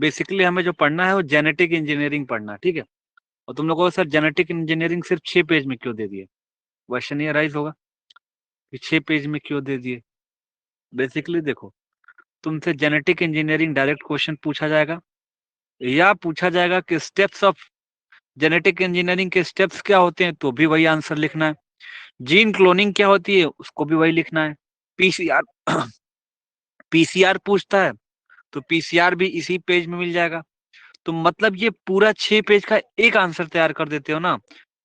Basically हमें जो पढ़ना है वो जेनेटिक इंजीनियरिंग पढ़ना, ठीक है। और तुम लोगों को सर जेनेटिक इंजीनियरिंग सिर्फ 6 पेज में क्यों दे दिए? क्वेश्चन ये राइज होगा कि 6 पेज में क्यों दे दिए? बेसिकली देखो, तुमसे जेनेटिक इंजीनियरिंग डायरेक्ट क्वेश्चन पूछा जाएगा, या पूछा जाएगा कि स्टेप्स ऑफ जेनेटिक इंजीनियरिंग के स्टेप्स क्या होते हैं, तो भी वही आंसर लिखना है। जीन क्लोनिंग क्या होती है, उसको भी वही लिखना है। पीसीआर पीसीआर पूछता है, तो पीसीआर भी इसी पेज में मिल जाएगा। तो मतलब ये पूरा 6 पेज का एक आंसर तैयार कर देते हो ना।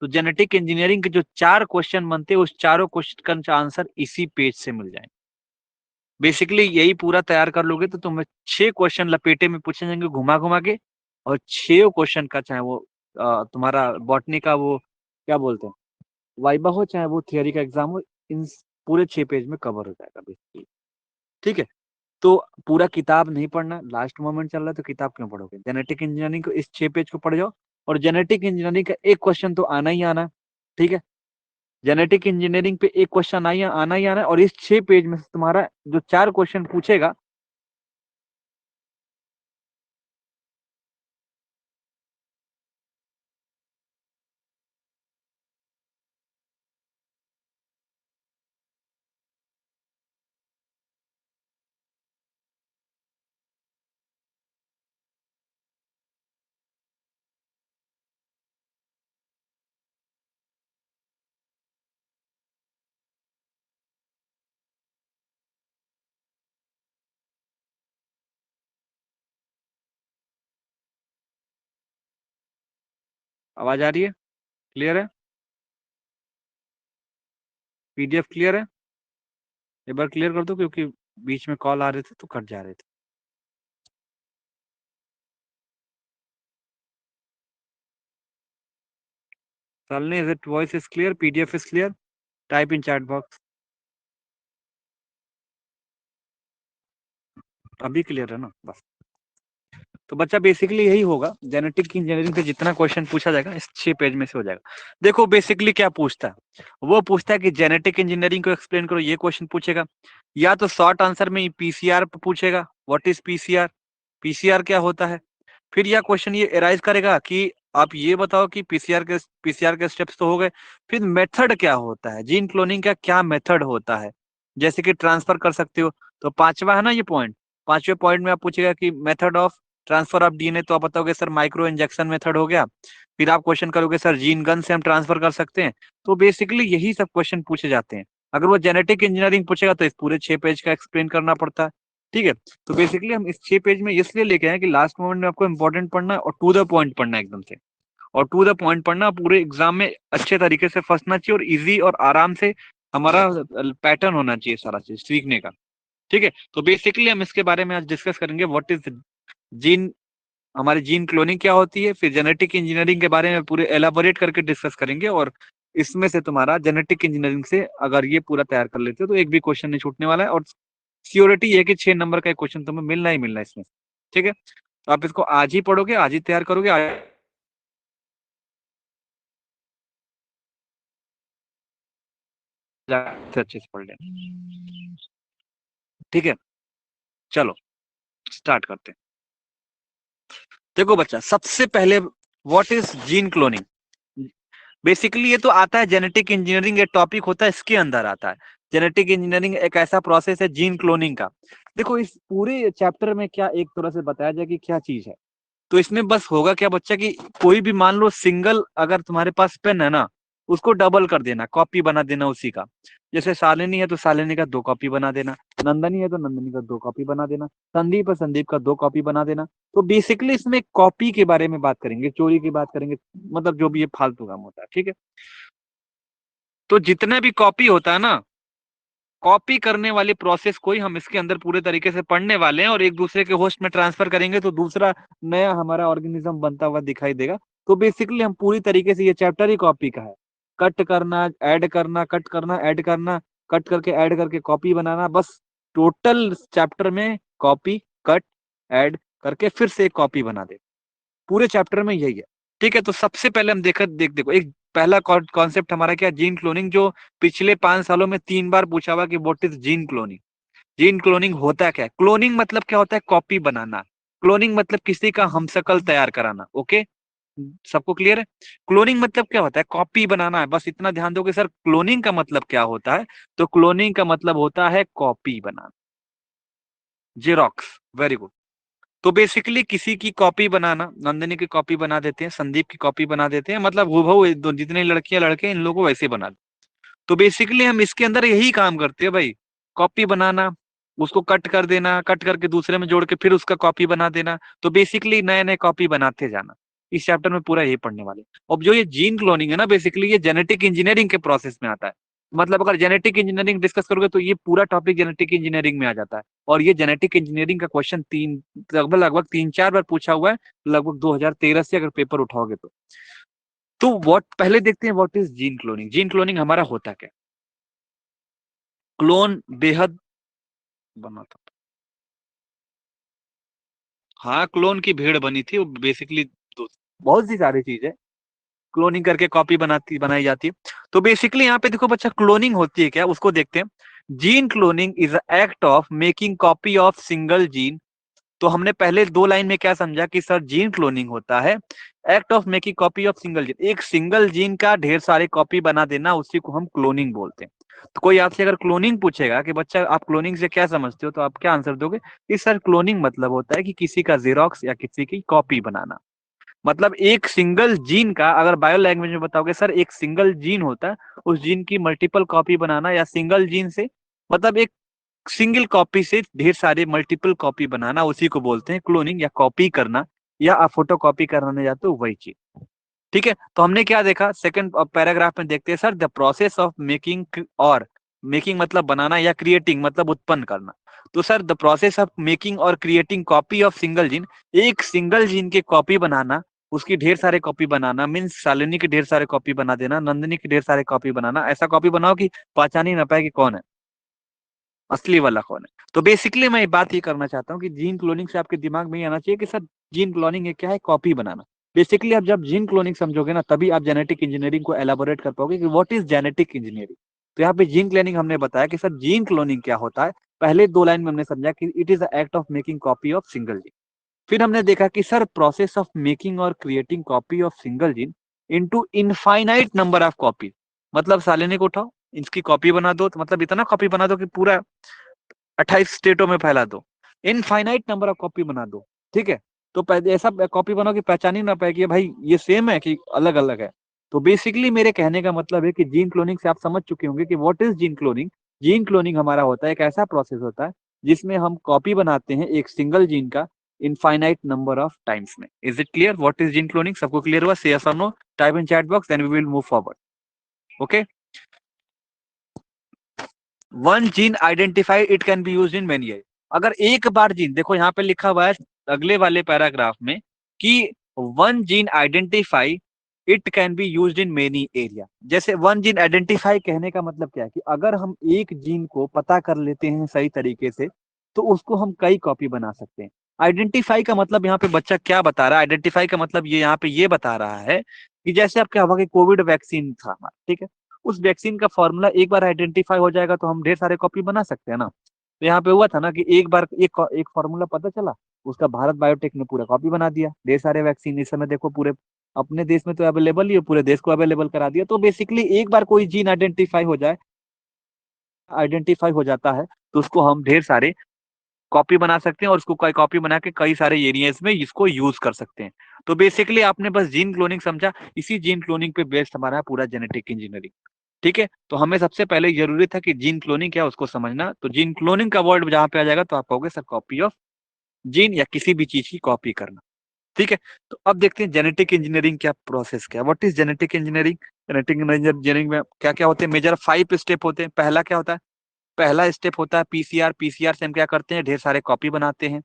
तो जेनेटिक इंजीनियरिंग के जो 4 क्वेश्चन बनते हैं, उस चारों क्वेश्चन का आंसर इसी पेज से मिल जाएंगे। बेसिकली यही पूरा तैयार कर लोगे तो तुम्हें 6 क्वेश्चन लपेटे में पूछे जाएंगे घुमा-घुमा के, और 6 क्वेश्चन का चाहे वो तुम्हारा बॉटनी का वो क्या बोलते हैं, वाइवा हो, चाहे वो थियरी का एग्जाम हो, इन पूरे 6 पेज में कवर हो जाएगा बेसिकली। ठीक है? तो पूरा किताब नहीं पढ़ना, लास्ट मोमेंट चल रहा है तो किताब क्यों पढ़ोगे? जेनेटिक इंजीनियरिंग को इस 6 पेज को पढ़ जाओ, और जेनेटिक इंजीनियरिंग का एक क्वेश्चन तो आना ही आना है, ठीक है? जेनेटिक इंजीनियरिंग पे एक क्वेश्चन आना ही आना है, और इस 6 पेज में से तुम्हारा जो 4 क्वेश्चन पूछेगा, आवाज आ रही है? क्लियर है? पीडीएफ क्लियर है? एक बार क्लियर कर दो, क्योंकि बीच में कॉल आ रहे थे तो कट जा रहे थे। Salini, is it voice is clear? PDF is clear? Type in chat box. अभी क्लियर है ना? बस। तो बच्चा बेसिकली यही होगा, जेनेटिक इंजीनियरिंग से जितना क्वेश्चन पूछा जाएगा इस 6 पेज में से हो जाएगा। देखो बेसिकली क्या पूछता है, वो पूछता है कि जेनेटिक इंजीनियरिंग को एक्सप्लेन करो, ये क्वेश्चन पूछेगा। या तो शॉर्ट आंसर में पीसीआर पूछेगा, व्हाट इज पीसीआर, पीसीआर क्या होता है। फिर यह क्वेश्चन ये एराइज करेगा कि आप ये बताओ कि पीसीआर के स्टेप्स तो हो गए, फिर मेथड क्या होता है, जीन क्लोनिंग का क्या मेथड होता है, जैसे कि ट्रांसफर कर सकते हो। तो पांचवा है ना ये पॉइंट, पांचवे पॉइंट में आप पूछेगा कि method of transfer of DNA, तो आप बताओगे सर माइक्रो इंजेक्शन मेथड हो गया। फिर आप क्वेश्चन करोगे सर जीन गन से हम ट्रांसफर कर सकते हैं। तो बेसिकली यही सब क्वेश्चन पूछे जाते हैं। अगर वो जेनेटिक इंजीनियरिंग पूछेगा तो इस पूरे 6 पेज का एक्सप्लेन करना पड़ता है। ठीक है? तो बेसिकली हम इस 6 पेज में इसलिए लेके आए कि लास्ट मोमेंट में आपको इंपॉर्टेंट पढ़ना है और टू द पॉइंट पढ़ना है एकदम से। और टू द पॉइंट पढ़ना, पूरे एग्जाम में अच्छे तरीके से फंसना चाहिए, और इजी और आराम से हमारा पैटर्न होना चाहिए सारा चीज सीखने का। ठीक है? तो बेसिकली हम इसके बारे में आज डिस्कस करेंगे, व्हाट इज जीन, हमारी जीन क्लोनिंग क्या होती है, फिर जेनेटिक इंजीनियरिंग के बारे में पूरे एलाबोरेट करके डिस्कस करेंगे। और इसमें से तुम्हारा जेनेटिक इंजीनियरिंग से अगर ये पूरा तैयार कर लेते हो तो एक भी क्वेश्चन नहीं छूटने वाला है, और सियोरिटी है कि 6 नंबर का एक क्वेश्चन तुम्हें मिलना ही मिलना है इसमें। ठीक है? तो आप इसको आज ही पढ़ोगे, आज ही तैयार करोगे, आज से अच्छे से पढ़ लेना। ठीक है? चलो स्टार्ट करते हैं। देखो बच्चा, सबसे पहले what is gene cloning. Basically ये तो आता है जेनेटिक इंजीनियरिंग, एक टॉपिक होता है, इसके अंदर आता है। जेनेटिक इंजीनियरिंग एक ऐसा प्रोसेस है जीन क्लोनिंग का। देखो इस पूरे चैप्टर में क्या एक तरह से बताया जाए कि क्या चीज है। तो इसमें बस होगा क्या बच्चा कि कोई भी मान लो सिंगल, अगर तुम्हारे पास पेन है ना, उसको डबल कर देना, कॉपी बना देना उसी का। जैसे शालिनी है तो शालिनी का 2 कॉपी बना देना, नंदनी है तो नंदनी का 2 कॉपी बना देना, संदीप है संदीप का 2 कॉपी बना देना। तो बेसिकली इसमें कॉपी के बारे में बात करेंगे, चोरी की बात करेंगे, मतलब जो भी ये फालतू काम होता है। ठीक है? तो जितने भी कॉपी होता है ना, कॉपी करने वाली प्रोसेस को ही हम इसके अंदर पूरे तरीके से पढ़ने वाले हैं, और एक दूसरे के होस्ट में ट्रांसफर करेंगे तो दूसरा नया हमारा ऑर्गेनिज्म बनता हुआ दिखाई देगा। तो बेसिकली हम पूरी तरीके से ये चैप्टर ही कॉपी का है। कट करना, ऐड करना, कट करना, ऐड करना, कट करके ऐड करके कॉपी बनाना, बस टोटल चैप्टर में कॉपी, कट, ऐड करके फिर से एक कॉपी बना दे। पूरे चैप्टर में यही है। ठीक है? तो सबसे पहले हम देखो एक पहला कॉन्सेप्ट हमारा क्या, जीन क्लोनिंग, जो पिछले 5 सालों में 3 बार पूछा हुआ कि what is gene cloning. Gene cloning होता क्या है? क्लोनिंग मतलब क्या होता है? कॉपी बनाना। क्लोनिंग मतलब किसी का हमशक्ल तैयार कराना। ओके, सबको क्लियर है? क्लोनिंग मतलब क्या होता है? कॉपी बनाना है। बस इतना ध्यान दो कि सर क्लोनिंग का मतलब क्या होता है। तो क्लोनिंग का मतलब होता है कॉपी बनाना, जेरोक्स। Very good. तो बेसिकली किसी की कॉपी बनाना, नंदिनी की कॉपी बना देते हैं, संदीप की कॉपी बना देते हैं, मतलब हूबहू जितने लड़कियां लड़के हैं, इन लोगों को वैसे बना दो। तो बेसिकली हम इसके अंदर यही काम करते हैं भाई, कॉपी बनाना, उसको कट कर देना, कट करके दूसरे में जोड़ के फिर उसका कॉपी बना देना। तो बेसिकली नए नए कॉपी बनाते जाना। इस चैप्टर में पूरा यही पढ़ने वाले। अब जो ये जीन क्लोनिंग है ना, बेसिकली ये जेनेटिक इंजीनियरिंग के प्रोसेस में आता है। मतलब अगर जेनेटिक इंजीनियरिंग डिस्कस करोगे तो ये पूरा टॉपिक जेनेटिक इंजीनियरिंग में आ जाता है। और ये जेनेटिक इंजीनियरिंग का क्वेश्चन लगभग लगभग 3-4 बार पूछा हुआ है, लगभग 2013 से अगर पेपर उठाओगे तो व्हाट पहले देखते हैं, what is gene cloning. Gene cloning हमारा होता क्या? क्लोन बेहद बना था। हाँ, क्लोन की भीड़ बनी थी वो बेसिकली। बहुत सी सारी चीज है, क्लोनिंग करके कॉपी बनाई जाती है। तो बेसिकली यहाँ पे देखो बच्चा, क्लोनिंग होती है क्या, उसको देखते हैं। Gene cloning is a act of making copy of single gene. तो हमने पहले 2 लाइन में क्या समझा कि सर जीन क्लोनिंग होता है act of making copy of single gene, एक सिंगल जीन का ढेर सारे कॉपी बना देना, उसी को हम क्लोनिंग बोलते हैं। तो कोई आपसे अगर क्लोनिंग पूछेगा कि बच्चा आप क्लोनिंग से क्या समझते हो, तो आप क्या आंसर दोगे कि सर क्लोनिंग मतलब होता है कि किसी का जेरोक्स या किसी की कॉपी बनाना। मतलब एक सिंगल जीन का, अगर बायो लैंग्वेज में बताओगे सर, एक सिंगल जीन होता है, उस जीन की मल्टीपल कॉपी बनाना, या सिंगल जीन से मतलब एक सिंगल कॉपी से ढेर सारे मल्टीपल कॉपी बनाना, उसी को बोलते हैं क्लोनिंग, या कॉपी करना, या आप फोटो कॉपी कराने जाते हो वही चीज। ठीक है, तो हमने क्या देखा, सेकंड पैराग्राफ में देखते हैं sir, the process of making, और मेकिंग मतलब बनाना, या क्रिएटिंग मतलब उत्पन्न करना। तो sir the process of making और creating copy of single gene, एक सिंगल जीन की कॉपी बनाना, उसकी ढेर सारे कॉपी बनाना, मीन्स शालिनी की ढेर सारे कॉपी बना देना, नंदिनी की ढेर सारे कॉपी बनाना, ऐसा कॉपी बनाओ कि पहचान ही ना पाए कि कौन है असली वाला, कौन है। तो बेसिकली मैं बात ये करना चाहता हूँ कि जीन क्लोनिंग से आपके दिमाग में ये आना चाहिए कि सर जीन क्लोनिंग है क्या है, कॉपी बनाना। बेसिकली आप जब जीन क्लोनिंग समझोगे ना, तभी आप जेनेटिक इंजीनियरिंग को एलाबोरेट कर पाओगे कि व्हाट इज जेनेटिक इंजीनियरिंग। तो यहाँ पे जीन क्लोनिंग हमने बताया कि सर जीन क्लोनिंग क्या होता है। पहले 2 लाइन में हमने समझा कि it is the act of making copy of single gene. फिर हमने देखा कि सर प्रोसेस ऑफ मेकिंग और creating copy of single gene into infinite number of copy. मतलब सालेने को उठाओ, इसकी कॉपी बना दो, तो मतलब इतना कॉपी बना दो कि पूरा 28 स्टेटों में फैला दो, इनफाइनाइट नंबर ऑफ कॉपी बना दो। ठीक है, तो ऐसा कॉपी बनाओ कि पहचान ही ना पाए कि ये भाई ये सेम है कि अलग अलग है। तो बेसिकली मेरे कहने का मतलब है कि जीन क्लोनिंग से आप समझ चुके होंगे कि what is gene cloning. Gene cloning हमारा होता है एक ऐसा प्रोसेस होता है जिसमें हम कॉपी बनाते हैं एक सिंगल जीन का इनफाइनाइट नंबर ऑफ टाइम्स में। Is it clear what is gene cloning? सबको क्लियर हुआ? से यस और no type in chat box, then we will move forward. Okay, one gene identify it can be use in many. अगर एक बार gene, देखो यहाँ पे लिखा हुआ है अगले वाले पैराग्राफ में कि one gene identify it can be use in many area. जैसे वन जीन आइडेंटिफाई कहने का मतलब क्या है कि अगर हम एक जीन को पता कर लेते हैं सही तरीके से, तो उसको हम कई कॉपी बना सकते हैं। आइडेंटिफाई का मतलब यहाँ पे बच्चा क्या बता रहा है, आइडेंटिफाई का मतलब ये यहाँ पे ये बता रहा है कि जैसे अब क्या हुआ कि कोविड वैक्सीन था हमारा, ठीक है, उस वैक्सीन का फॉर्मूला एक बार आइडेंटिफाई हो जाएगा तो हम ढेर सारे कॉपी बना सकते हैं ना। तो यहाँ पे हुआ था ना कि एक बार एक फॉर्मूला पता चला, उसका भारत बायोटेक ने पूरा कॉपी बना दिया, ढेर सारे वैक्सीन इस समय देखो पूरे अपने देश में तो अवेलेबल ही है, पूरे देश को अवेलेबल करा दिया। तो बेसिकली एक बार कोई जीन आइडेंटिफाई हो जाता है, तो उसको हम ढेर सारे कॉपी बना सकते हैं, और उसको कई कॉपी बना के कई सारे एरियाज में इसको यूज कर सकते हैं। तो बेसिकली आपने बस जीन क्लोनिंग समझा, इसी जीन क्लोनिंग पे बेस्ड हमारा पूरा जेनेटिक इंजीनियरिंग। ठीक है, तो हमें सबसे पहले जरूरी था कि जीन क्लोनिंग क्या है उसको समझना। तो जीन क्लोनिंग का वर्ड जहां पे आ जाएगा तो आप कहोगे सर कॉपी ऑफ जीन, या किसी भी चीज की कॉपी करना। ठीक है, तो अब देखते हैं जेनेटिक इंजीनियरिंग क्या प्रोसेस क्या, what is genetic engineering. Genetic engineering में क्या क्या होते हैं, मेजर 5 स्टेप होते हैं। पहला क्या होता है, पहला स्टेप होता है पीसीआर। पीसीआर से हम क्या करते हैं, ढेर सारे कॉपी बनाते हैं।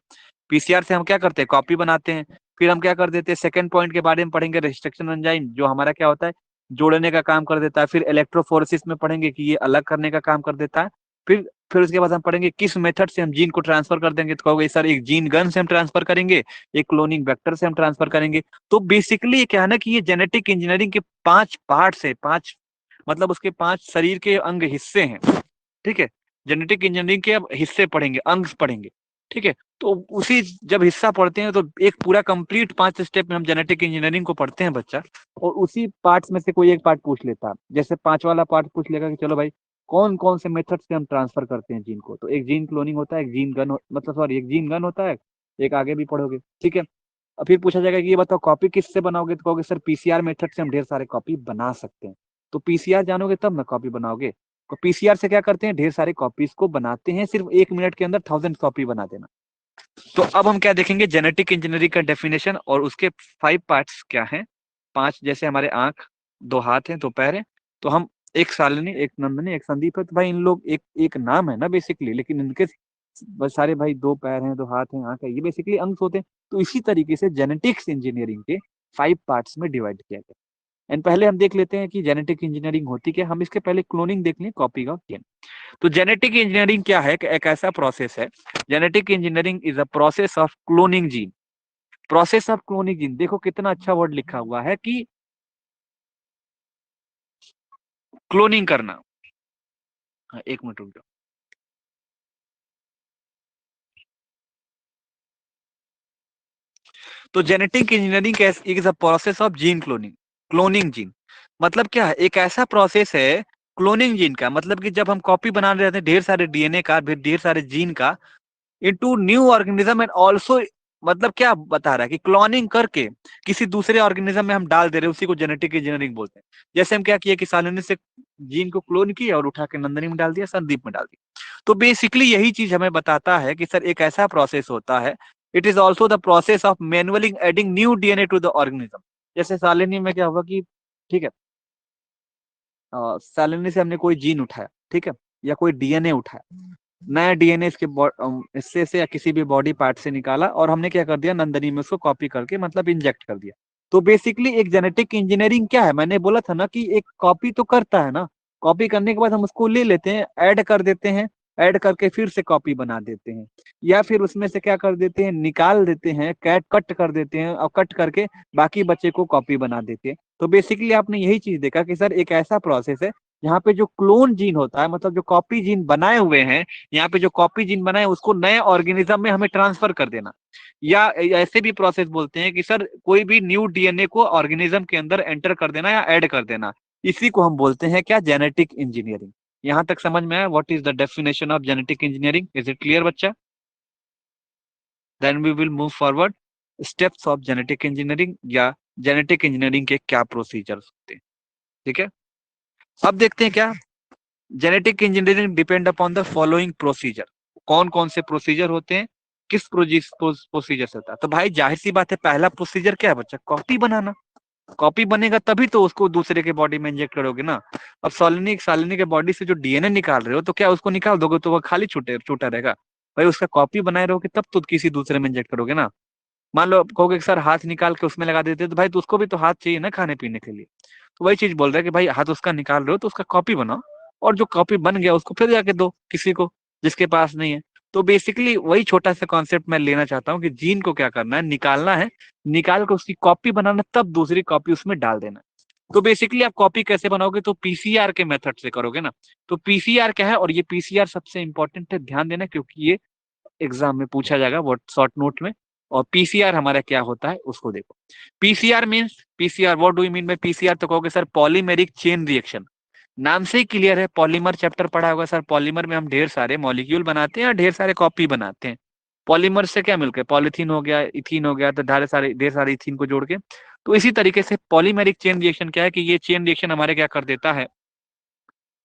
पीसीआर से हम क्या करते हैं, कॉपी बनाते हैं। फिर हम क्या कर देते हैं, सेकंड पॉइंट के बारे में पढ़ेंगे, रेस्ट्रिक्शन एंजाइम, जो हमारा क्या होता है, जोड़ने का काम कर देता है। फिर इलेक्ट्रोफोरेसिस में पढ़ेंगे कि ये अलग करने का काम कर देता है। फिर फिर उसके बाद हम पढ़ेंगे किस मेथड से हम जीन को ट्रांसफर कर देंगे। तो कहोगे सर एक जीन गन से हम ट्रांसफर करेंगे, एक क्लोनिंग वेक्टर से हम ट्रांसफर करेंगे। तो बेसिकली ये क्या है ना कि ये जेनेटिक इंजीनियरिंग के 5 पार्ट है, पांच मतलब उसके 5 शरीर के अंग हिस्से हैं। ठीक है, जेनेटिक इंजीनियरिंग के अब हिस्से पढ़ेंगे, अंग पढ़ेंगे। ठीक है, तो उसी जब हिस्सा पढ़ते हैं तो एक पूरा कंप्लीट 5 स्टेप में हम जेनेटिक इंजीनियरिंग को पढ़ते हैं बच्चा, और उसी पार्ट्स में से कोई एक पार्ट पूछ लेता है। जैसे 5 वाला पार्ट पूछ लेगा कि चलो भाई कौन कौन से मेथड से हम ट्रांसफर करते हैं जीन को, तो एक जीन क्लोनिंग होता है, एक जीन गन मतलब सॉरी एक जीन गन होता है, एक आगे भी पढ़ोगे, ठीक है। और फिर पूछा जाएगा कि ये बताओ कॉपी किससे बनाओगे, तो कहोगे सर पीसीआर मेथड से हम ढेर सारे कॉपी बना सकते हैं। तो पीसीआर जानोगे तब ना कॉपी बनाओगे। तो पीसीआर से क्या करते हैं, ढेर सारे कॉपीज को बनाते हैं, सिर्फ 1 मिनट के अंदर 1000 कॉपी बना देना। तो अब हम क्या देखेंगे, जेनेटिक इंजीनियरिंग का डेफिनेशन और उसके 5 पार्ट्स क्या हैं। 5 जैसे हमारे आंख, 2 हाथ हैं, 2 पैर हैं, तो हम एक शालिनी, एक नंदनी, एक संदीप है, तो भाई इन लोग एक एक नाम है ना बेसिकली, लेकिन इनके बस सारे भाई 2 पैर हैं, 2 हाथ हैं, आंख है, ये बेसिकली अंग होते हैं। तो इसी तरीके से जेनेटिक्स इंजीनियरिंग के 5 पार्ट्स में डिवाइड किया गया। एंड पहले हम देख लेते हैं कि जेनेटिक इंजीनियरिंग होती क्या। हम इसके पहले क्लोनिंग देख लें, कॉपी का गेन। तो जेनेटिक इंजीनियरिंग क्या है, एक ऐसा प्रोसेस है, genetic engineering is a process of cloning gene. Process of cloning gene, देखो कितना अच्छा वर्ड लिखा हुआ है कि क्लोनिंग करना। हाँ, 1 मिनट रुक जाओ। तो genetic engineering is a process of gene cloning. Cloning gene मतलब क्या है, एक ऐसा प्रोसेस है क्लोनिंग जीन का, मतलब कि जब हम कॉपी बना रहे हैं ढेर सारे डीएनए का, फिर ढेर सारे जीन का, into new organism and also, मतलब क्या बता रहा है कि क्लोनिंग करके किसी दूसरे ऑर्गेनिज्म में हम डाल दे रहे हैं, उसी को जेनेटिक इंजीनियरिंग बोलते हैं। जैसे हम क्या किया कि सालिनी से जीन को क्लोन किया और उठा के नंदनी में डाल दिया, संदीप में डाल दिया। तो बेसिकली यही चीज हमें बताता है कि सर एक ऐसा प्रोसेस होता है, it is also the process of manually adding new DNA to the organism. जैसे सालिनी में क्या हुआ कि ठीक है, सालिनी से हमने कोई जीन उठाया, ठीक है, या कोई डीएनए उठाया, नया डीएनए इसके हिस्से से या किसी भी बॉडी पार्ट से निकाला, और हमने क्या कर दिया, नंदनी में उसको कॉपी करके मतलब इंजेक्ट कर दिया। तो बेसिकली एक जेनेटिक इंजीनियरिंग क्या है, मैंने बोला था ना कि एक कॉपी तो करता है ना, कॉपी करने के बाद हम उसको ले लेते हैं, ऐड कर देते हैं, ऐड करके फिर से कॉपी बना देते हैं, या फिर उसमें से क्या कर देते हैं, निकाल देते हैं, कैट कट कर देते हैं, और कट करके बाकी बच्चे को कॉपी बना देते हैं। तो बेसिकली आपने यही चीज देखा कि सर एक ऐसा प्रोसेस है यहाँ पे जो क्लोन जीन होता है, मतलब जो कॉपी जीन बनाए हुए हैं, यहाँ पे जो कॉपी जीन बनाए उसको नए ऑर्गेनिज्म में हमें ट्रांसफर कर देना, या ऐसे भी प्रोसेस बोलते हैं कि सर कोई भी न्यू डीएनए को ऑर्गेनिज्म के अंदर एंटर कर देना या ऐड कर देना, इसी को हम बोलते हैं क्या, जेनेटिक इंजीनियरिंग। यहां तक समझ में आया what is the definition of genetic engineering, is it clear बच्चा? Then we will move forward, steps of genetic engineering, या जेनेटिक इंजीनियरिंग के क्या प्रोसीजर्स होते हैं, ठीक है। अब देखते हैं क्या, genetic engineering depend upon the following procedure. कौन कौन से प्रोसीजर होते हैं, किस प्रोसीजर से होता है। तो भाई जाहिर सी बात है, पहला प्रोसीजर क्या है बच्चा, कॉपी बनाना। कॉपी बनेगा तभी तो उसको दूसरे के बॉडी में इंजेक्ट करोगे ना। अब सालिनी सालिनी के बॉडी से जो डीएनए निकाल रहे हो, तो क्या उसको निकाल दोगे तो वो खाली छूटे छूटा रहेगा? भाई उसका कॉपी बनाए रहोगे तब तो किसी दूसरे में इंजेक्ट करोगे ना। मान लो कहोगे सर हाथ निकाल के उसमें लगा देते, तो भाई तो उसको भी तो हाथ चाहिए ना खाने पीने के लिए। तो वही चीज बोल रहा है कि भाई हाथ उसका निकाल रहे हो तो उसका कॉपी बनाओ, और जो कॉपी बन गया उसको फिर जाके दो किसी को जिसके पास नहीं है। तो बेसिकली वही छोटा सा कॉन्सेप्ट मैं लेना चाहता हूँ कि जीन को क्या करना है, निकालना है, निकाल कर उसकी कॉपी बनाना, तब दूसरी कॉपी उसमें डाल देना। तो बेसिकली आप कॉपी कैसे बनाओगे, तो पीसीआर के मेथड से करोगे ना। तो पीसीआर क्या है, और ये पीसीआर सबसे इंपॉर्टेंट है, ध्यान देना, क्योंकि ये एग्जाम में पूछा जाएगा वो शॉर्ट नोट में। और पीसीआर हमारा क्या होता है उसको देखो। PCR means, PCR what do you mean by PCR, तो कहोगे सर पॉलीमेरिक चेन रिएक्शन। नाम से ही क्लियर है, पॉलीमर चैप्टर पढ़ा होगा सर, पॉलीमर में हम ढेर सारे मॉलिक्यूल बनाते हैं और ढेर सारे कॉपी बनाते हैं। पॉलीमर से क्या मिलकर, पॉलीथीन हो गया, इथीन हो गया, तो ढेर सारे इथीन को जोड़ के। तो इसी तरीके से पॉलीमेरिक चेन रिएक्शन क्या है कि ये चेन रिएक्शन हमारे क्या कर देता है,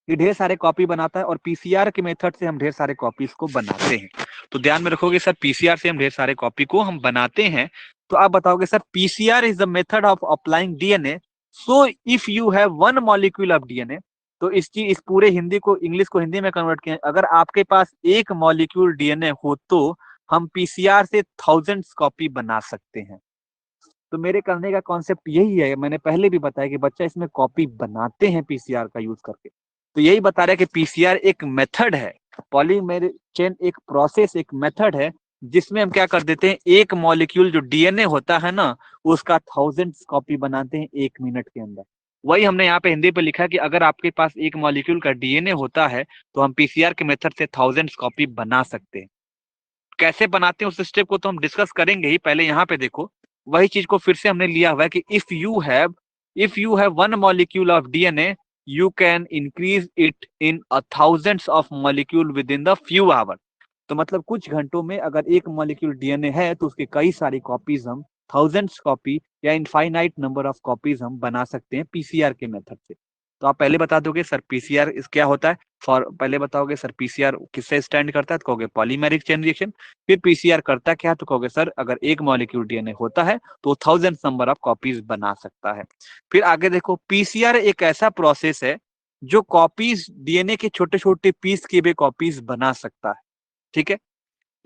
ये ढेर सारे कॉपी बनाता है, और पीसीआर के मेथड से हम ढेर सारे कॉपीज को बनाते हैं। तो ध्यान में रखोगे सर पीसीआर से हम ढेर सारे कॉपी को हम बनाते हैं। तो आप बताओगे sir PCR is the method of applying DNA, so if you have one molecule of DNA. तो इस पूरे हिंदी को इंग्लिश को हिंदी में कन्वर्ट किया, अगर आपके पास एक मॉलिक्यूल डीएनए हो तो हम पीसीआर से थाउजेंड्स कॉपी बना सकते हैं। तो मेरे करने का कॉन्सेप्ट यही है, मैंने पहले भी बताया कि बच्चा इसमें कॉपी बनाते हैं पीसीआर का यूज करके। तो यही बता रहा है कि पीसीआर एक मेथड है, पॉलीमेरिक चेन एक प्रोसेस, एक मेथड है, जिसमें हम क्या कर देते हैं, एक मॉलिक्यूल जो डीएनए होता है ना, उसका थाउजेंड्स कॉपी बनाते हैं 1 मिनट के अंदर। वही हमने यहाँ पे हिंदी पे लिखा है कि अगर आपके पास एक मॉलिक्यूल का डीएनए होता है तो हम पीसीआर के मेथड से थाउजेंड्स कॉपी बना सकते हैं। कैसे बनाते हैं उस स्टेप को तो हम डिस्कस करेंगे ही, पहले यहाँ पे देखो वही चीज को फिर से हमने लिया हुआ है कि if you have one molecule of DNA you can increase it in thousands of molecule within the few hour. तो मतलब कुछ घंटों में अगर एक मॉलिक्यूल डीएनए है तो उसके कई सारी कॉपीज हम थाउजेंड्स कॉपी या इनफाइनाइट नंबर ऑफ कॉपीज हम बना सकते हैं पीसीआर के मेथड से। तो आप पहले बता दोगे सर पीसीआर क्या होता है, फॉर पहले बताओगे सर पीसीआर किससे स्टैंड करता है, तो कहोगे पॉलीमेरिक चेन रिएक्शन। फिर पीसीआर करता क्या है, तो कहोगे सर अगर एक मॉलिक्यूल डीएनए होता है तो थाउजेंड नंबर ऑफ कॉपीज बना सकता है। फिर आगे देखो पीसीआर एक ऐसा प्रोसेस है जो कॉपीज डीएनए के छोटे छोटे पीस की भी कॉपीज बना सकता है। ठीक है,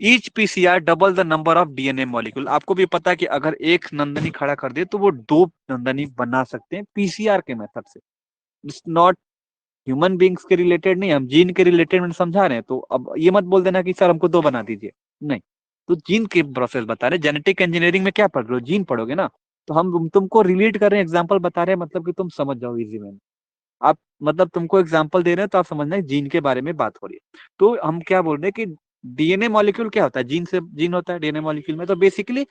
each PCR double the number of DNA molecule. आपको भी पता है कि अगर एक नंदनी खड़ा कर दे तो वो दो नंदनी बना सकते हैं पीसीआर के मेथड से। इट्स नॉट ह्यूमन बींग्स के रिलेटेड नहीं, हम जीन के रिलेटेड में समझा रहे हैं। तो अब ये मत बोल देना कि सर हमको दो बना दीजिए, नहीं। तो जीन के प्रोसेस बता रहे, जेनेटिक इंजीनियरिंग में क्या पढ़ रहे हो, जीन पढ़ोगे ना। तो हम तुमको रिलेट कर रहे हैं, एग्जाम्पल बता रहे हैं, मतलब कि तुम समझ जाओ इजी में। आप मतलब तुमको एग्जाम्पल दे रहे हैं तो आप समझना है जीन के बारे में बात हो रही है। तो हम क्या बोल रहे हैं कि डीएनए मॉलिक्यूल क्या होता है, जीन से जीन होता है डीएनए मॉलिक्यूल में। तो बेसिकली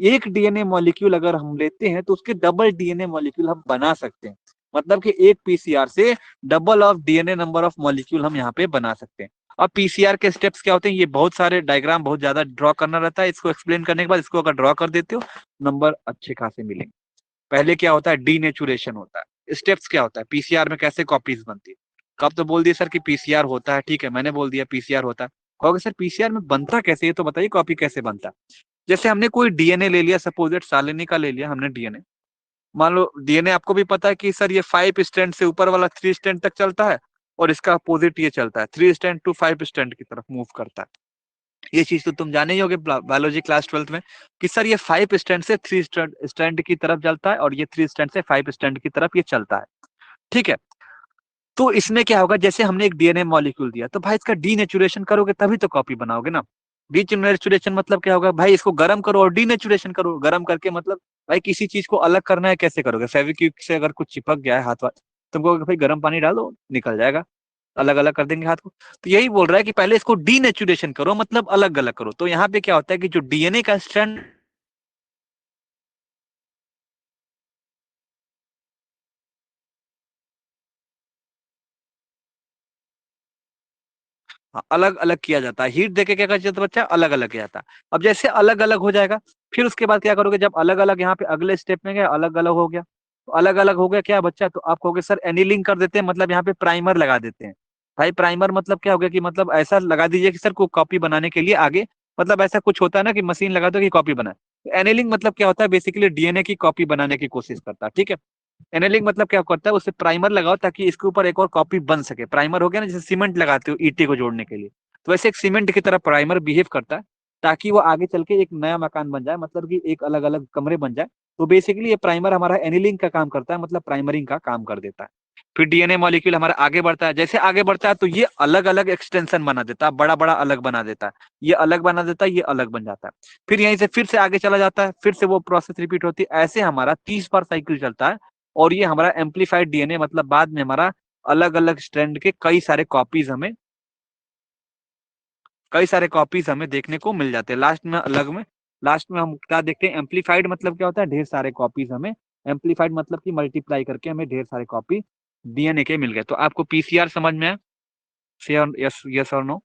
एक डीएनए मॉलिक्यूल अगर हम लेते हैं तो उसके डबल डीएनए मॉलिक्यूल हम बना सकते हैं। मतलब कि एक पीसीआर से double of DNA number of molecule हम यहाँ पे बना सकते हैं। अब पीसीआर के स्टेप्स क्या होते हैं, ये बहुत सारे डायग्राम बहुत ज्यादा ड्रॉ करना रहता है। इसको एक्सप्लेन करने के बाद इसको अगर ड्रॉ कर देते हो नंबर अच्छे खासे मिलेंगे। पहले क्या होता है, डीनेचुरेशन होता है। स्टेप्स क्या होता है, पीसीआर में कैसे कॉपीज बनती है। कब तो बोल दिया सर कि पीसीआर होता है, ठीक है मैंने बोल दिया पीसीआर होता है। कहोगे सर पीसीआर में बनता कैसे, ये तो बताइए कॉपी कैसे बनता है। जैसे हमने कोई डीएनए ले लिया, सपोज सालिनी का ले लिया हमने डीएनए। मान लो डीएनए आपको भी पता है कि सर ये 5 स्ट्रैंड से ऊपर वाला 3 स्ट्रैंड तक चलता है और इसका अपोजिट ये चलता है, 3 स्ट्रैंड टू 5 स्ट्रैंड की तरफ मूव करता है। ये चीज तो तुम जाने ही होगे बायोलॉजी क्लास 12th में कि सर ये 5 स्ट्रैंड से 3 स्ट्रैंड की तरफ चलता है और ये 3 स्ट्रैंड से 5 स्ट्रैंड की तरफ ये चलता है। ठीक है, तो इसमें क्या होगा, जैसे हमने एक डीएनए मॉलिक्यूल दिया तो भाई इसका डीनेचुरेशन करोगे तभी तो कॉपी बनाओगे ना। डीनेचुरेशन मतलब क्या होगा, भाई इसको गर्म करो और डीनेचुरेशन करो। गर्म करके मतलब भाई किसी चीज को अलग करना है, कैसे करोगे, फेविक्विक से अगर कुछ चिपक गया है हाथ, तुम कहोगे भाई गर्म पानी डालो निकल जाएगा, अलग अलग कर देंगे हाथ को। तो यही बोल रहा है कि पहले इसको डीनेचुरेशन करो, मतलब अलग अलग करो। तो यहाँ पे क्या होता है कि जो डीएनए का स्ट्रैंड अलग अलग किया जाता है, हीट देके क्या कर जाता है बच्चा, अलग अलग किया जाता है। अब जैसे अलग अलग हो जाएगा, फिर उसके बाद क्या करोगे, जब अलग अलग यहाँ पे अगले स्टेप में गया अलग अलग हो गया, तो अलग अलग हो गया क्या बच्चा, तो आप कहोगे सर एनीलिंग कर देते हैं, मतलब यहाँ पे प्राइमर लगा देते हैं। भाई प्राइमर मतलब क्या हो गया कि मतलब ऐसा लगा दीजिए कि सर को कॉपी बनाने के लिए आगे, मतलब ऐसा कुछ होता है ना कि मशीन लगा दो कि कॉपी बनाए। तो एनीलिंग मतलब क्या होता है, बेसिकली डीएनए की कॉपी बनाने की कोशिश करता है। ठीक है, एनेलिंग मतलब क्या करता है, उससे प्राइमर लगाओ ताकि इसके ऊपर एक और कॉपी बन सके। प्राइमर हो गया ना, जैसे सीमेंट लगाते हो ईंटे को जोड़ने के लिए, तो वैसे एक सीमेंट की तरह प्राइमर बिहेव करता है ताकि वो आगे चल के एक नया मकान बन जाए, मतलब कि एक अलग अलग कमरे बन जाए। तो बेसिकली ये प्राइमर हमारा एनिलिंग का काम करता है, मतलब प्राइमरिंग का काम कर देता है। फिर डीएनए मॉलिक्यूल हमारा आगे बढ़ता है, जैसे आगे बढ़ता है तो ये अलग अलग एक्सटेंशन बना देता है, बड़ा बड़ा अलग बना देता है, ये अलग बना देता है, ये अलग बन जाता है। फिर यहीं से फिर से आगे चला जाता है, फिर से वो प्रोसेस रिपीट होती है, ऐसे हमारा 30 बार साइकिल चलता है। और ये हमारा एम्पलीफाइड डीएनए, मतलब बाद में हमारा अलग अलग स्ट्रैंड के कई सारे कॉपीज हमें देखने को मिल जाते हैं। लास्ट में हम क्या देखते हैं, एम्पलीफाइड मतलब क्या होता है, ढेर सारे कॉपीज हमें, एम्पलीफाइड मतलब कि मल्टीप्लाई करके हमें ढेर सारे कॉपी डीएनए के मिल गए। तो आपको पीसीआर समझ में आया, यस यस और नो।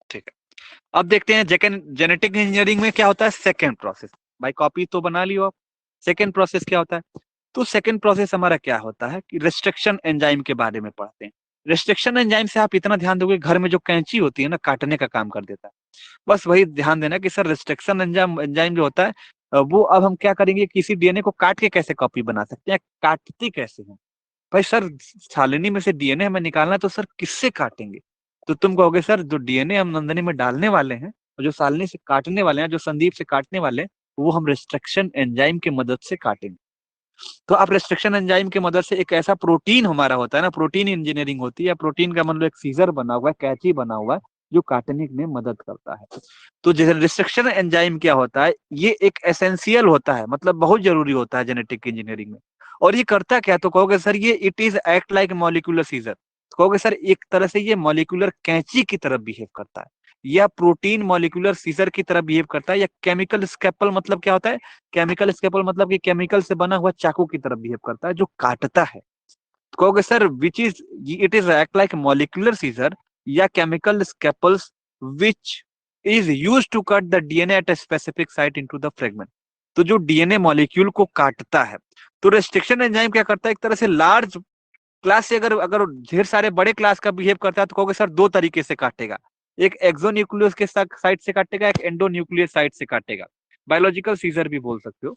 ठीक है, अब देखते हैं जेनेटिक इंजीनियरिंग में क्या होता है, सेकेंड प्रोसेस। भाई कॉपी तो बना लियो आप, सेकेंड प्रोसेस क्या होता है। तो सेकेंड प्रोसेस हमारा क्या होता है कि रेस्ट्रिक्शन एंजाइम के बारे में पढ़ते हैं। रेस्ट्रिक्शन एंजाइम से आप इतना ध्यान दोगे, घर में जो कैंची होती है ना, काटने का काम कर देता है। बस वही ध्यान देना कि सर रेस्ट्रिक्शन एंजाइम एंजाइम जो होता है, वो अब हम क्या करेंगे, किसी डीएनए को काट के कैसे कॉपी बना सकते हैं, काटते कैसे हैं। भाई सर सालिनी में से डीएनए हमें निकालना है तो सर किससे काटेंगे। तो तुम कहोगे सर जो डीएनए हम नंदनी में डालने वाले हैं और जो सालिनी से काटने वाले हैं, जो संदीप से काटने वाले हैं, वो हम रेस्ट्रिक्शन एंजाइम की मदद से काटेंगे। तो आप रेस्ट्रिक्शन एंजाइम की मदद से एक ऐसा प्रोटीन हमारा होता है ना, प्रोटीन इंजीनियरिंग होती है, प्रोटीन का मतलब एक सीजर बना हुआ है, कैंची बना हुआ है, जो काटने में मदद करता है। तो रिस्ट्रिक्शन एंजाइम क्या होता है, ये एक एसेंशियल होता है, मतलब बहुत जरूरी होता है जेनेटिक इंजीनियरिंग में। और ये करता क्या, तो कहोगे सर ये it is act like molecular scissor, कहोगे सर एक तरह से ये मॉलिक्यूलर कैंची की तरह बिहेव करता है, या प्रोटीन मॉलिक्यूलर सीजर की तरह बिहेव करता है, या केमिकल स्केपल मतलब क्या होता है, केमिकल स्केपल मतलब कि केमिकल से बना हुआ चाकू की तरह बिहेव करता है जो काटता है। तो कहोगे sir which is, it is act like molecular scissor या chemical scalpels which is use to cut the DNA at a specific site into the fragment. तो जो डीएनए मॉलिक्यूल को काटता है, तो रेस्ट्रिक्शन एंजाइम क्या करता है, एक तरह से लार्ज क्लास से अगर अगर ढेर सारे बड़े क्लास का बिहेव करता है तो कहोगे सर दो तरीके से काटेगा, एक एक्सोन्यूक्लियस के साइड से काटेगा, एक एंडोन्यूक्लियस साइड से काटेगा, बायोलॉजिकल सीजर भी बोल सकते हो।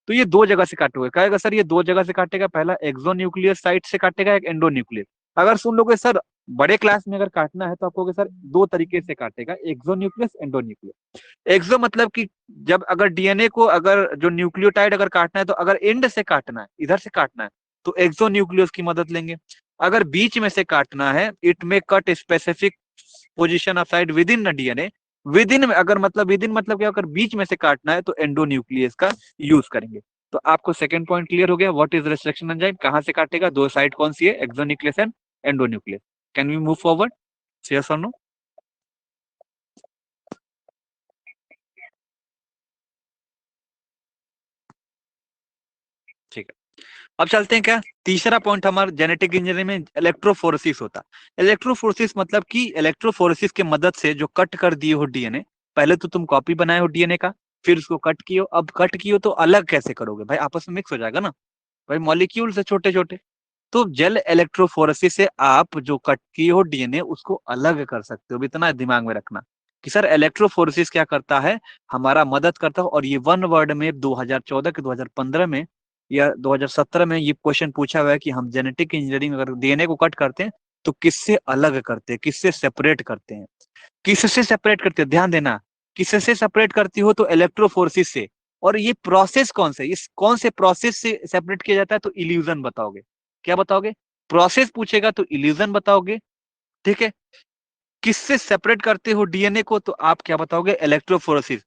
तो ये दो जगह से काटोगे, कहेगा सर ये दो जगह से काटेगा, पहला एक्सोन्यूक्लियस साइड से काटेगा, एक एंडोन्यूक्लियस। अगर सुन लोगे सर बड़े क्लास में अगर काटना है तो आप कहोगे सर दो तरीके से काटेगा, एक्सोन्यूक्लियस एंडोन्यूक्लियस। एक्सो मतलब कि जब अगर डीएनए को अगर जो न्यूक्लियोटाइड अगर काटना है तो अगर एंड से काटना है, इधर से काटना है तो एक्सो न्यूक्लियस की मदद लेंगे। अगर बीच में से काटना है, इट में cut specific position of side with in DNA, with in अगर मतलब विद इन मतलब क्या, अगर बीच में से काटना है तो एंडो न्यूक्लियस का यूज करेंगे। तो आपको सेकंड पॉइंट क्लियर हो गया, व्हाट इज रिस्ट्रिक्शन एंजाइम, कहां से काटेगा, दो साइड कौन सी है, exonuclease and endonuclease. Can we move forward, yes और नो? ठीक है, अब चलते हैं क्या, तीसरा पॉइंट हमारा जेनेटिक इंजीनियरिंग में इलेक्ट्रोफोरेसिस होता है। इलेक्ट्रोफोरेसिस मतलब कि इलेक्ट्रोफोरेसिस के मदद से जो कट कर दिए हो डीएनए, पहले तो तुम कॉपी बनाए हो डीएनए का, फिर उसको कट किए हो, अब कट किए हो तो अलग कैसे करोगे भाई, आपस में मिक्स हो जाएगा ना भाई, मॉलिक्यूल से छोटे छोटे। तो जेल इलेक्ट्रोफोरेसिस से आप जो कट किए हो डीएनए उसको अलग कर सकते हो, इतना दिमाग में रखना कि सर इलेक्ट्रोफोरेसिस क्या करता है, हमारा मदद करता है। और ये वन वर्ड में 2014 के 2015 में या 2017 में ये क्वेश्चन पूछा हुआ है कि हम जेनेटिक इंजीनियरिंग अगर डीएनए को कट करते हैं तो किससे अलग करते हैं, किससे सेपरेट करते हैं, किससे सेपरेट करते हैं, ध्यान देना, किससे सेपरेट करती हो तो इलेक्ट्रोफोरेसिस से। और ये प्रोसेस कौन सा है, इस कौन से प्रोसेस से सेपरेट किया जाता है, तो इल्यूजन बताओगे, क्या बताओगे, प्रोसेस पूछेगा तो इल्यूजन बताओगे, ठीक है। किससे सेपरेट करते हो डीएनए को तो आप क्या बताओगे, इलेक्ट्रोफोरेसिस।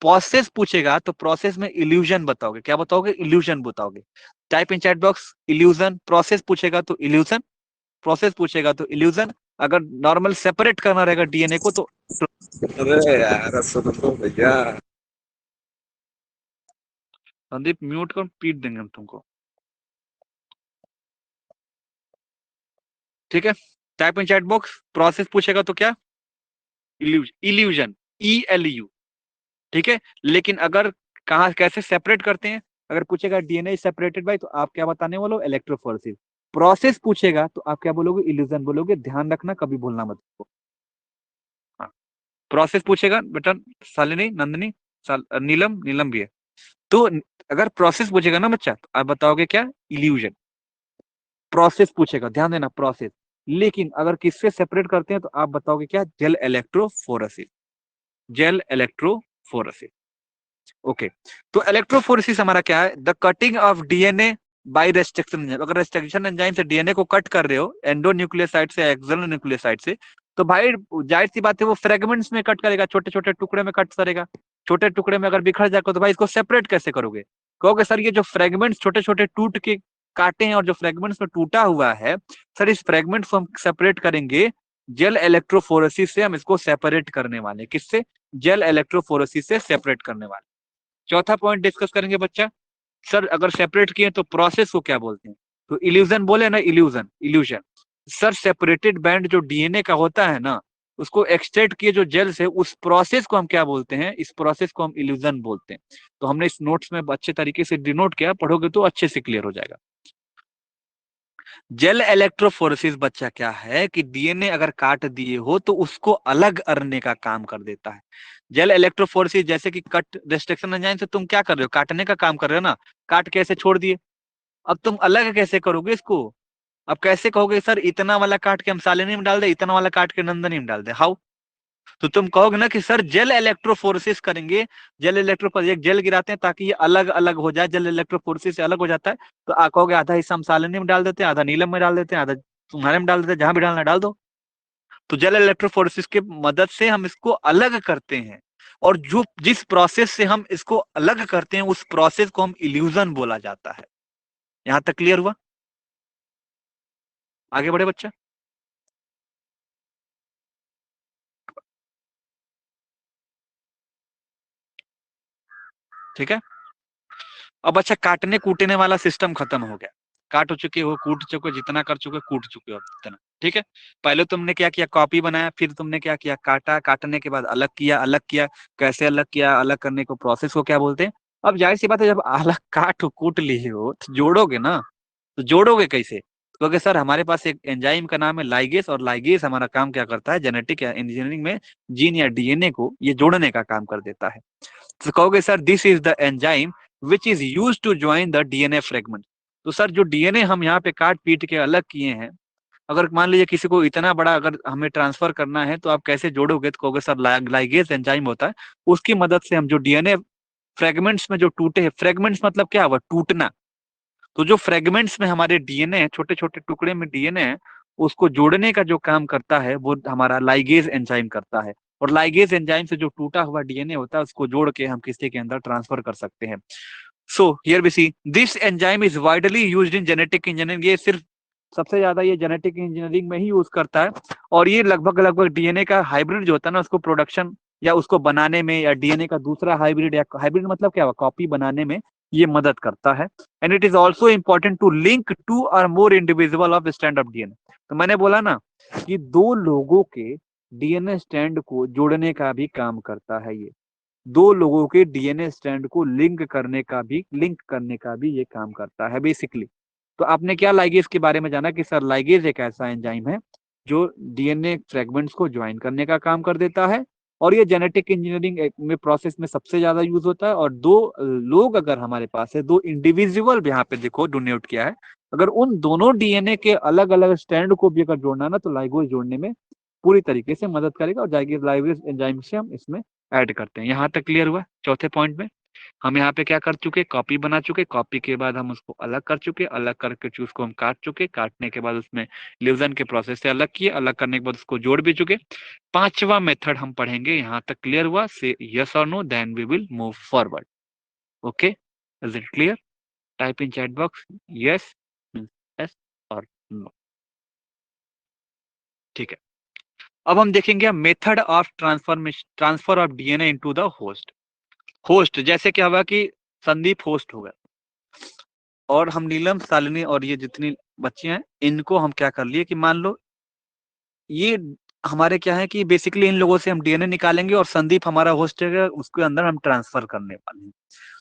प्रोसेस पूछेगा तो प्रोसेस में इल्यूजन बताओगे, क्या बताओगे, इल्यूजन बताओगे। Type in chat box illusion, process पूछेगा तो इल्यूजन, प्रोसेस पूछेगा तो इल्यूजन, अगर नॉर्मल सेपरेट करना रहेगा डीएनए को तो। अरे यार सुनो तो भैया। संदीप म्यूट कर, पीट देंगे हम तुमको, ठीक है। Type in chat box, process पूछेगा तो क्या, इल्यूजन, ELU, ठीक है। लेकिन अगर कहा कैसे सेपरेट करते हैं, अगर पूछेगा डीएनए सेपरेटेड बाय तो आप क्या बताने वाले हो, इलेक्ट्रोफोरेसिस। प्रोसेस पूछेगा तो आप क्या बोलोगे, इल्यूजन बोलोगे, ध्यान रखना कभी भूलना मत इसको। हाँ, प्रोसेस पूछेगा बेटा, शालिनी, नंदिनी, नीलम, नीलम भी है, तो अगर प्रोसेस पूछेगा ना बच्चा तो आप बताओगे क्या, इल्यूजन। प्रोसेस पूछेगा, ध्यान देना, प्रोसेस। लेकिन अगर किससे सेपरेट करते हैं तो आप बताओगे क्या, gel electrophoresis, gel electrophoresis. Okay, तो इलेक्ट्रोफोरेसिस हमारा क्या है, the cutting of DNA by restriction enzyme. अगर रेस्ट्रिक्शन एंजाइम से डीएनए को कट कर रहे हो एंडो न्यूक्लियोसाइड से, एक्सो न्यूक्लियोसाइड से, तो भाई जाहिर सी बात है वो फ्रेगमेंट्स में कट करेगा, छोटे छोटे टुकड़े में कट करेगा। छोटे टुकड़े में अगर बिखर जाएगा तो भाई इसको सेपरेट कैसे करोगे, कहोगे सर ये जो फ्रेगमेंट्स छोटे छोटे टूट के काटे हैं और जो फ्रेगमेंट्स में टूटा हुआ है, सर इस फ्रेगमेंट्स को हम सेपरेट करेंगे जेल इलेक्ट्रोफोरेसिस से, हम इसको सेपरेट करने वाले, किससे, जेल इलेक्ट्रोफोरेसिस से सेपरेट करने वाले। चौथा पॉइंट डिस्कस करेंगे बच्चा, सर अगर सेपरेट किए तो प्रोसेस को क्या बोलते हैं, तो इल्यूजन बोले ना, illusion, illusion. Sir separated band जो डीएनए का होता है ना, उसको एक्सट्रैक्ट किए जो जेल से, उस प्रोसेस को हम क्या बोलते हैं, इस प्रोसेस को हम इल्यूजन बोलते हैं। तो हमने इस नोट्स में अच्छे तरीके से डिनोट किया, पढ़ोगे तो अच्छे से क्लियर हो जाएगा। जेल इलेक्ट्रोफोरेसिस बच्चा क्या है कि डीएनए अगर काट दिए हो तो उसको अलग करने का काम कर देता है। जेल इलेक्ट्रोफोरेसिस जैसे कि कट रेस्ट्रिक्शन एंजाइम से तुम क्या कर रहे हो, काटने का काम कर रहे हो ना, काट के ऐसे छोड़ दिए, अब तुम अलग कैसे करोगे इसको, अब कैसे कहोगे सर इतना वाला काट के हम सालिनी में डाल दे, इतना वाला काट के नंदनी में डाल दे, हाउ। तो तुम कहोगे ना कि सर जेल इलेक्ट्रोफोरेसिस करेंगे, जेल इलेक्ट्रोफोरेसिस एक जेल गिराते हैं ताकि ये अलग अलग हो जाए, जेल इलेक्ट्रोफोरेसिस से अलग हो जाता है। तो आप कहोगे आधा हिस्सा हम सालिनी में डाल देते हैं, आधा नीलम में डाल देते हैं, आधा तुम्हारे में डाल देते हैं, जहां भी डालना डाल दो। तो जेल इलेक्ट्रोफोरेसिस के मदद से हम इसको अलग करते हैं, और जो जिस प्रोसेस से हम इसको अलग करते हैं उस प्रोसेस को हम इल्यूजन बोला जाता है। यहां तक क्लियर हुआ? आगे बढ़े बच्चा। ठीक है। अब अच्छा, काटने कूटने वाला सिस्टम खत्म हो गया। काट चुके हो, कूट चुके हो, जितना कर चुके हो, कूट चुके हो जितना। ठीक है। पहले तुमने क्या किया, कॉपी बनाया, फिर तुमने क्या किया, काटा, काटने के बाद अलग किया, अलग किया। कैसे अलग किया, अलग करने को प्रोसेस को क्या बोलते हैं? अब जाहिर सी बात है, जब अलग काट कूट लिए हो तो जोड़ोगे ना। तो जोड़ोगे कैसे? क्योंकि सर हमारे पास एक एंजाइम का नाम है लाइगेस, और लाइगेस हमारा काम क्या करता है, जेनेटिक या इंजीनियरिंग में जीन या डीएनए को ये जोड़ने का काम कर देता है। तो कहोगे sir this is the enzyme which is use to join the DNA fragment. तो सर जो डीएनए हम यहाँ पे काट पीट के अलग किए हैं, अगर मान लीजिए किसी को इतना बड़ा अगर हमें ट्रांसफर करना है तो आप कैसे जोड़ोगे? तो कहोगे सर लाइगेज एंजाइम होता है, उसकी मदद से हम जो डीएनए फ्रेगमेंट्स में जो टूटे हैं, फ्रेगमेंट्स मतलब क्या हुआ, टूटना। तो जो फ्रेगमेंट्स में हमारे डीएनए है, छोटे छोटे टुकड़े में डीएनए है, उसको जोड़ने का जो काम करता है वो हमारा लाइगेज एंजाइम करता है। और लाइगेज एंजाइम से जो टूटा हुआ डीएनए होता है उसको जोड़ के हम किसी के अंदर ट्रांसफर कर सकते हैं। So here we see this enzyme is widely used in genetic engineering. ये सिर्फ सबसे ज्यादा ये जेनेटिक इंजीनियरिंग में ही यूज करता है। और ये लगभग लगभग डीएनए का हाइब्रिड जो होता है ना, उसको प्रोडक्शन या उसको बनाने में, या डीएनए का दूसरा हाइब्रिड, या हाइब्रिड मतलब क्या हुआ, कॉपी बनाने में ये मदद करता है। And it is also important to link two और more individual of strand of DNA. तो मैंने बोला ना कि दो लोगों के डीएनए स्टैंड को जोड़ने का भी काम करता है ये। दो लोगों के डीएनए स्ट्रैंड को लिंक करने का भी ये काम करता है बेसिकली। तो आपने क्या लाइगेज के बारे में जाना कि सर लाइगेज एक ऐसा एंजाइम है जो डीएनए फ्रेगमेंट्स को ज्वाइन करने का काम कर देता है, और ये जेनेटिक इंजीनियरिंग में प्रोसेस में सबसे ज्यादा यूज होता है। और दो लोग अगर हमारे पास है, दो इंडिविजुअल यहाँ पे देखो डोनेट किया है, अगर उन दोनों डीएनए के अलग अलग स्ट्रैंड को भी अगर जोड़ना ना, तो लाइगेज जोड़ने में पूरी तरीके से मदद करेगा, और लाइगेज एंजाइम से हम इसमें ऐड करते हैं। यहाँ तक क्लियर हुआ? चौथे पॉइंट में हम यहाँ पे क्या कर चुके, कॉपी बना चुके, कॉपी के बाद हम उसको अलग कर चुके, अलग करके उसको हम काट चुके, काटने के बाद उसमें ल्यूजन के प्रोसेस से अलग किए, अलग करने के बाद उसको जोड़ भी चुके। पांचवा मेथड हम पढ़ेंगे। यहाँ तक क्लियर हुआ? से यस और no, then we will move forward. Okay, is it clear? Type in chat box yes yes और नो। ठीक है। अब हम देखेंगे method of transfer of DNA into the host. Host जैसे क्या हुआ कि संदीप होस्ट हो गया, और हम नीलम, शालिनी और ये जितनी बच्चियां हैं इनको हम क्या कर लिए कि मान लो ये हमारे क्या है कि बेसिकली इन लोगों से हम डीएनए निकालेंगे, और संदीप हमारा होस्ट है, उसके अंदर हम ट्रांसफर करने वाले हैं।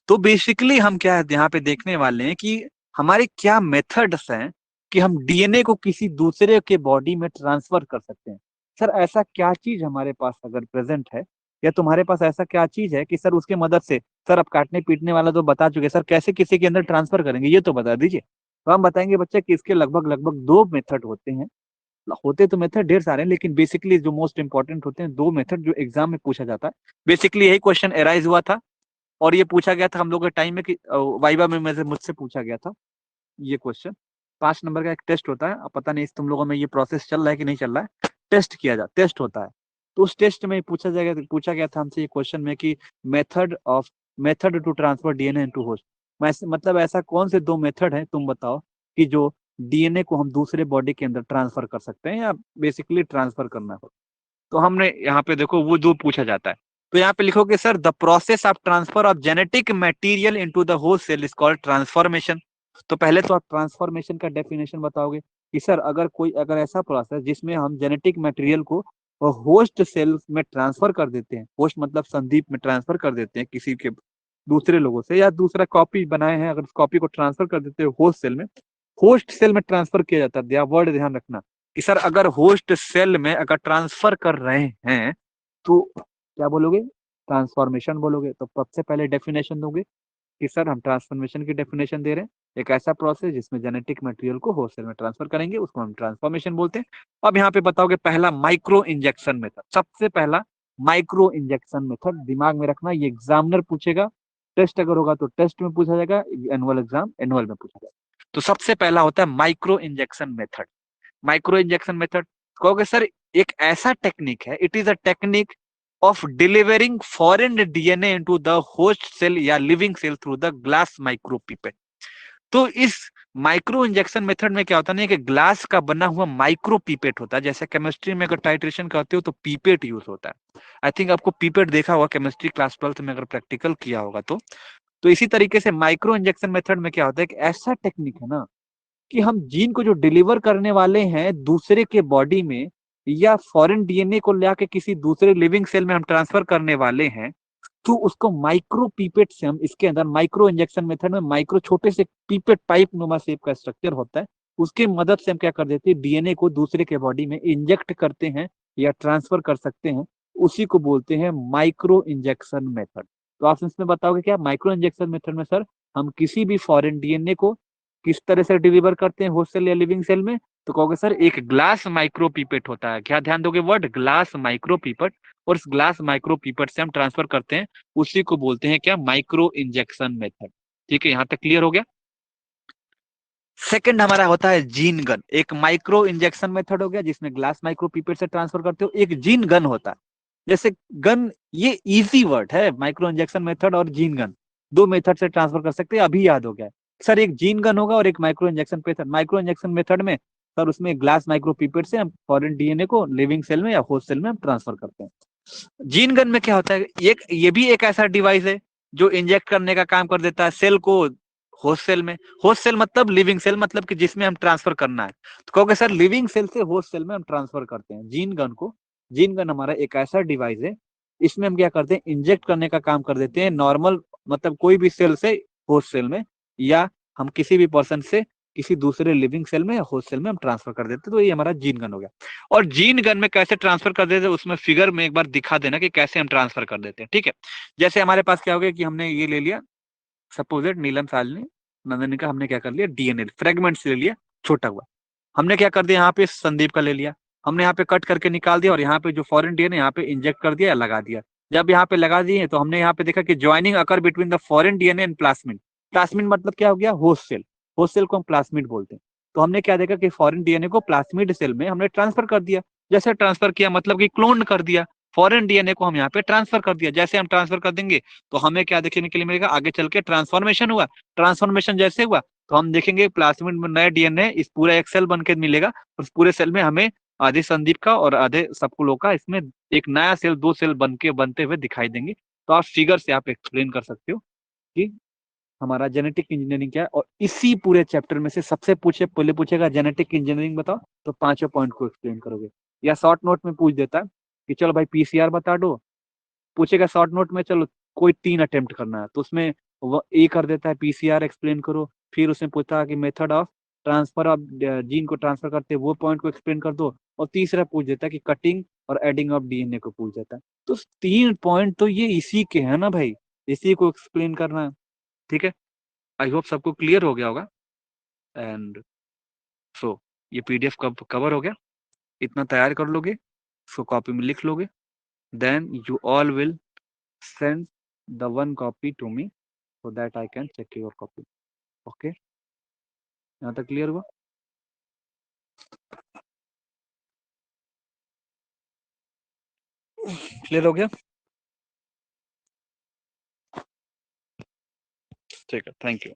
तो बेसिकली हम क्या है यहाँ पे देखने वाले हैं कि हमारे क्या मेथड्स हैं कि हम डीएनए को किसी दूसरे के बॉडी में ट्रांसफर कर सकते हैं। सर ऐसा क्या चीज हमारे पास अगर प्रेजेंट है, या तुम्हारे पास ऐसा क्या चीज है कि सर उसके मदद से, सर अब काटने पीटने वाला तो बता चुके, सर कैसे किसी के अंदर ट्रांसफर करेंगे ये तो बता दीजिए। तो हम बताएंगे बच्चा कि इसके लगभग लगभग दो मेथड होते हैं। होते तो मेथड ढेर सारे हैं, लेकिन बेसिकली जो मोस्ट इंपॉर्टेंट होते हैं दो मेथड जो एग्जाम में पूछा जाता है। बेसिकली यही क्वेश्चन एराइज हुआ था, और ये पूछा गया था हम लोग के टाइम में कि वाइवा में मुझसे पूछा गया था ये क्वेश्चन। 5 नंबर का एक टेस्ट होता है, अब पता नहीं तुम लोगों में ये प्रोसेस चल रहा है कि नहीं चल रहा है। टेस्ट होता है, तो उस टेस्ट में पूछा गया था हमसे ये क्वेश्चन में कि method to transfer DNA into host. मतलब ऐसा कौन से दो मेथड हैं तुम बताओ कि जो डीएनए को हम दूसरे बॉडी के अंदर ट्रांसफर कर सकते हैं, या बेसिकली ट्रांसफर करना हो। तो हमने यहाँ पे देखो वो जो पूछा जाता है, तो यहाँ पे लिखोगे sir the process of transfer of genetic material into the host cell is called transformation. तो पहले तो आप ट्रांसफॉर्मेशन का डेफिनेशन बताओगे कि सर अगर ऐसा प्रोसेस जिसमें हम जेनेटिक मटेरियल को होस्ट सेल में ट्रांसफर कर देते हैं, होस्ट मतलब संदीप में ट्रांसफर कर देते हैं किसी के दूसरे लोगों से, या दूसरा कॉपी बनाए हैं, अगर उस कॉपी को ट्रांसफर कर देते हैं होस्ट सेल में ट्रांसफर किया जाता है। वर्ड ध्यान रखना कि सर अगर होस्ट सेल में अगर ट्रांसफर कर रहे हैं तो क्या बोलोगे, ट्रांसफॉर्मेशन बोलोगे। तो सबसे पहले डेफिनेशन दोगे कि सर हम ट्रांसफॉर्मेशन की डेफिनेशन दे रहे हैं, एक ऐसा प्रोसेस जिसमें जेनेटिक मटेरियल को होस्ट सेल में ट्रांसफर करेंगे, उसको हम ट्रांसफॉर्मेशन बोलते हैं। अब यहाँ पे बताओगे पहला माइक्रो इंजेक्शन मेथड, सबसे पहला माइक्रो इंजेक्शन मेथड दिमाग में रखना, ये एग्जामिनर पूछेगा। टेस्ट अगर होगा तो टेस्ट में पूछा जाएगा, एनुअल में पूछा जाएगा। तो सबसे पहला होता है micro injection method. Micro injection method कहोगे सर एक ऐसा टेक्निक है, it is a technique of delivering foreign DNA into the host cell या living cell through the glass micropipette. तो इस माइक्रो इंजेक्शन मेथड में क्या होता है ना कि ग्लास का बना हुआ माइक्रो पीपेट होता है। जैसे केमिस्ट्री में अगर टाइट्रेशन करते हो तो पीपेट यूज होता है। आई थिंक आपको पीपेट देखा होगा केमिस्ट्री क्लास 12 में अगर प्रैक्टिकल किया होगा तो इसी तरीके से माइक्रो इंजेक्शन मेथड में क्या होता है कि ऐसा टेक्निक है ना कि हम जीन को जो डिलीवर करने वाले हैं दूसरे के बॉडी में या फॉरेन डीएनए को लेके किसी दूसरे लिविंग सेल में हम ट्रांसफर करने वाले हैं, तो उसको माइक्रो पीपेट से हम इसके अंदर माइक्रो इंजेक्शन मेथड में माइक्रो छोटे से पीपेट पाइप नुमा शेप का स्ट्रक्चर होता है, उसके मदद से हम क्या कर देते हैं डीएनए को दूसरे के बॉडी में इंजेक्ट करते हैं या ट्रांसफर कर सकते हैं। उसी को बोलते हैं माइक्रो इंजेक्शन मेथड। तो आप इसमें बताओगे क्या माइक्रो इंजेक्शन मेथड में सर हम किसी भी फॉरेन डीएनए को किस तरह से डिलीवर करते हैं होस्ट सेल या लिविंग सेल में? तो कहोगे सर एक ग्लास माइक्रो पीपेट होता है। क्या ध्यान दोगे वर्ड ग्लास माइक्रो पीपेट, और इस ग्लास माइक्रो पीपेट से हम ट्रांसफर करते हैं, उसी को बोलते हैं क्या माइक्रो इंजेक्शन मेथड। ठीक है, यहां तक क्लियर हो गया। सेकंड हमारा होता है जीन गन। एक माइक्रो इंजेक्शन मेथड हो गया जिसमें ग्लास माइक्रो पीपेट से ट्रांसफर करते हो। एक जीन गन होता है, जैसे गन, ये इजी वर्ड है, माइक्रो इंजेक्शन मेथड और जीन गन दो मेथड से ट्रांसफर कर सकते हैं, अभी याद हो गया। सर एक जीन गन होगा और एक micro injection method. Micro injection method में सर उसमें ग्लास माइक्रो पीपेट से हम फॉरेन डीएनए को लिविंग सेल में या होस्ट सेल में हम ट्रांसफर करते हैं। जीन गन में क्या होता है, ये भी एक ऐसा डिवाइस है जो इंजेक्ट करने का काम कर देता है सेल को होस्ट सेल में। होस्ट सेल मतलब लिविंग सेल, मतलब कि जिसमें हम ट्रांसफर करना है। तो कहोगे सर लिविंग सेल से होस्ट सेल में हम ट्रांसफर करते हैं जीन गन को। जीन गन हमारा एक ऐसा डिवाइस है, इसमें हम क्या करते हैं इंजेक्ट करने का काम कर देते हैं नॉर्मल, मतलब कोई भी सेल से होस्ट सेल में, या हम किसी भी पर्सन से किसी दूसरे लिविंग सेल में या होस्ट सेल में हम ट्रांसफर कर देते हैं। तो ये हमारा जीन गन हो गया। और जीन गन में कैसे ट्रांसफर कर देते हैं उसमें फिगर में एक बार दिखा देना कि कैसे हम ट्रांसफर कर देते हैं। ठीक है, जैसे हमारे पास क्या हो गया कि हमने ये ले लिया, सपोज नीलम सालिनी नंदनी का हमने क्या कर लिया डीएनए फ्रेगमेंट्स ले लिया छोटा हुआ। हमने क्या कर दिया यहाँ पे संदीप का ले लिया, हमने यहाँ पे कट करके निकाल दिया और यहाँ पे जो फॉरेन डीएनए यहाँ पे इंजेक्ट कर दिया या लगा दिया। जब यहाँ पे लगा दिए तो हमने यहाँ पे देखा कि joining occur between the foreign DNA and plasmid. Plasmid मतलब क्या हो गया होस्ट सेल, होस्ट सेल को हम प्लास्मिड बोलते हैं। तो हमने क्या देखा कि फॉरेन डीएनए को प्लास्मिड सेल में हमने ट्रांसफर कर दिया। जैसे ट्रांसफर किया मतलब कि क्लोन कर दिया, फॉरेन डीएनए को हम यहाँ पे ट्रांसफर कर दिया। जैसे हम ट्रांसफर कर देंगे तो हमें क्या देखने के लिए मिलेगा, आगे चल के ट्रांसफॉर्मेशन हुआ। ट्रांसफॉर्मेशन जैसे हुआ तो हम देखेंगे प्लास्मिड में नया डीएनए इस पूरा एक सेल बन के मिलेगा। उस पूरे सेल में हमें आधे संदीप का और आधे सबको लोग का इसमें एक नया सेल दो सेल बन के बनते हुए दिखाई देंगे। तो आप फिगर से आप एक्सप्लेन कर सकते हो कि हमारा जेनेटिक इंजीनियरिंग क्या है। और इसी पूरे चैप्टर में से सबसे पहले पूछेगा जेनेटिक इंजीनियरिंग बताओ, तो पांचों पॉइंट को एक्सप्लेन करोगे। या शॉर्ट नोट में पूछ देता है कि चलो भाई पीसीआर बता दो, पूछेगा शॉर्ट नोट में, चलो कोई 3 अटेम्प्ट करना है तो उसमें वो ए कर देता है पीसीआर एक्सप्लेन करो। फिर उसने पूछा कि method of transfer of gene को ट्रांसफर करते हैं वो पॉइंट को एक्सप्लेन कर दो। और तीसरा पूछ देता है कि कटिंग और एडिंग ऑफ डीएनए को पूछ देता है। तो 3 पॉइंट तो ये इसी के है ना भाई, इसी को एक्सप्लेन करना है। ठीक है, आई होप सबको क्लियर हो गया होगा। एंड सो ये पीडीएफ कब कवर हो गया, इतना तैयार कर लोगे, इसको कॉपी में लिख लोगे, then you all will send the one copy to me so that I can check your copy. Okay, यहाँ तक क्लियर हुआ? क्लियर हो गया? ठीक है, थैंक यू।